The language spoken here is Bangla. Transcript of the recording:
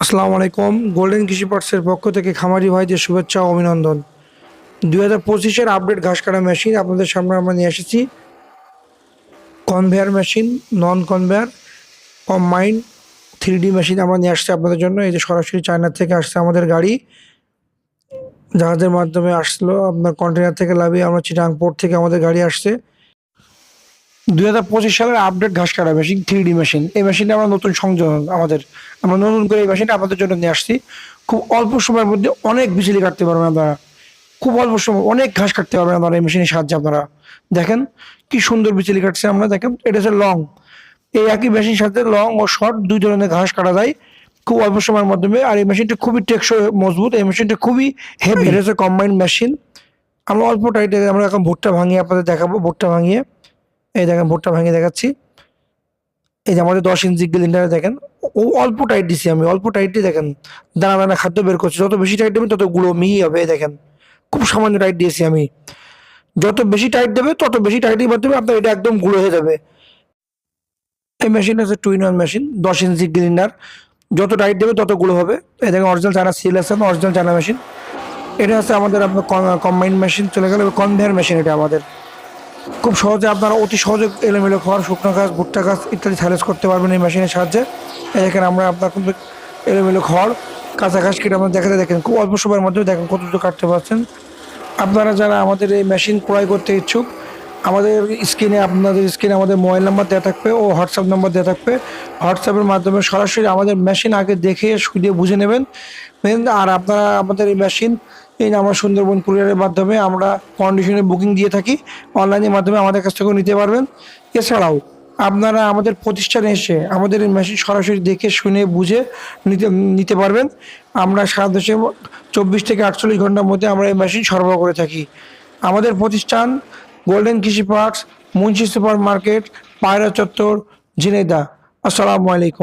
আসসালামু আলাইকুম। গোল্ডেন কৃষি পার্টসের পক্ষ থেকে খামারি ভাইদের শুভেচ্ছা ও অভিনন্দন। 2025-এর আপডেট ঘাস কাটা মেশিন আপনাদের সামনে আমরা নিয়ে এসেছি। কনভেয়ার মেশিন, নন কনভেয়ার, কম্বাইন 3D মেশিন আমরা নিয়ে আসছি আপনাদের জন্য। এই যে সরাসরি চায়না থেকে আসছে আমাদের গাড়ি, জাহাজের মাধ্যমে আসলো, আপনার কন্টেনার থেকে লাভিয়ে আমরা চিটাং পোর্ট থেকে আমাদের গাড়ি আসছে। 2025 সালের আপডেট ঘাস কাটা মেশিন 3D মেশিন। এই মেশিনটা আমরা নতুন সংযোজন আমরা নতুন করে এই মেশিনটা আপনাদের জন্য নিয়ে আসছি। খুব অল্প সময়ের মধ্যে অনেক বিচলি কাটতে পারবেন আপনারা। খুব অল্প সময় অনেক ঘাস কাটতে পারবেন আপনারা এই মেশিনের সাহায্যে। আপনারা দেখেন কি সুন্দর বিচলি কাটছে। আমরা দেখেন এটা হচ্ছে লং। এই একই মেশিনের সাথে লং ও শর্ট দুই ধরনের ঘাস কাটা যায় খুব অল্প সময়ের মাধ্যমে। আর এই মেশিনটা খুবই টেকসই, মজবুত। এই মেশিনটা খুবই হেভি। এটা হচ্ছে কম্বাইন্ড মেশিন। আমরা অল্প টাইটে আমরা এখন ভুট্টা ভাঙিয়ে আপনাদের দেখাবো। ভুট্টা ভাঙিয়ে, এই দেখেন ভুট্টা ভাঙিয়ে দেখাচ্ছি। এই যে আমাদের 10 ইঞ্চি গ্লিন্ডারে দেখেন, ও অল্প টাইট দিছি আমি, অল্প টাইটে দেখেন দানা দানা খাদ্য বের করছে। যত বেশি টাইট দেবেন তত গুঁড়ো মিহি হবে। এই দেখেন খুব সামান্য টাইট দিয়েছি আমি। যত বেশি টাইট দেবে তত বেশি টাইটের মাধ্যমে আপনার এটা একদম গুঁড়ো হয়ে যাবে। এই মেশিন হচ্ছে 2-in-1 মেশিন, 10 ইঞ্চি গ্লিন্ডার। যত টাইট দেবে তত গুঁড়ো হবে। এই দেখেন অরিজিনাল চায়না সিল আছে, অরিজিনাল চায়না মেশিন। এটা হচ্ছে আমাদের আপনার কম্বাইন্ড মেশিন চলে গেল। কনভেয়ার মেশিন এটা আমাদের। খুব সহজে আপনারা অতি সহজে এলোমেলো খড়, শুকনো ঘাস, ভুট্টা ঘাস ইত্যাদি সাইলেজ করতে পারবেন এই মেশিনের সাহায্যে। এখানে আমরা আপনার কিন্তু এলোমেলো খড়, কাঁচা ঘাস কেটে আমরা দেখাতে দেখেন খুব অল্প সময়ের মধ্যে দেখেন কতটুকু কাটতে পারছেন। আপনারা যারা আমাদের এই মেশিন ক্রয় করতে ইচ্ছুক, আপনাদের স্ক্রিনে আমাদের মোবাইল নাম্বার দেওয়া থাকবে ও হোয়াটসঅ্যাপ নাম্বার দেওয়া থাকবে। হোয়াটসঅ্যাপের মাধ্যমে সরাসরি আমাদের মেশিন আগে দেখে শুয়ে বুঝে নেবেন। আর আপনারা আমাদের এই মেশিন এই আমরা সুন্দরবন কুরিয়ারের মাধ্যমে আমরা কন্ডিশনে বুকিং দিয়ে থাকি। অনলাইনের মাধ্যমে আমাদের কাছ থেকেও নিতে পারবেন। এছাড়াও আপনারা আমাদের প্রতিষ্ঠানে এসে আমাদের এই মেশিন সরাসরি দেখে শুনে বুঝে নিতে নিতে পারবেন। আমরা সারা দেশে 24 থেকে 48 ঘন্টার মধ্যে আমরা এই মেশিন সরবরাহ করে থাকি। আমাদের প্রতিষ্ঠান গোল্ডেন কৃষি পার্টস, মুন্সি সুপার মার্কেট, পায়রা চত্বর, ঝিনাইদহ। আসসালামু আলাইকুম।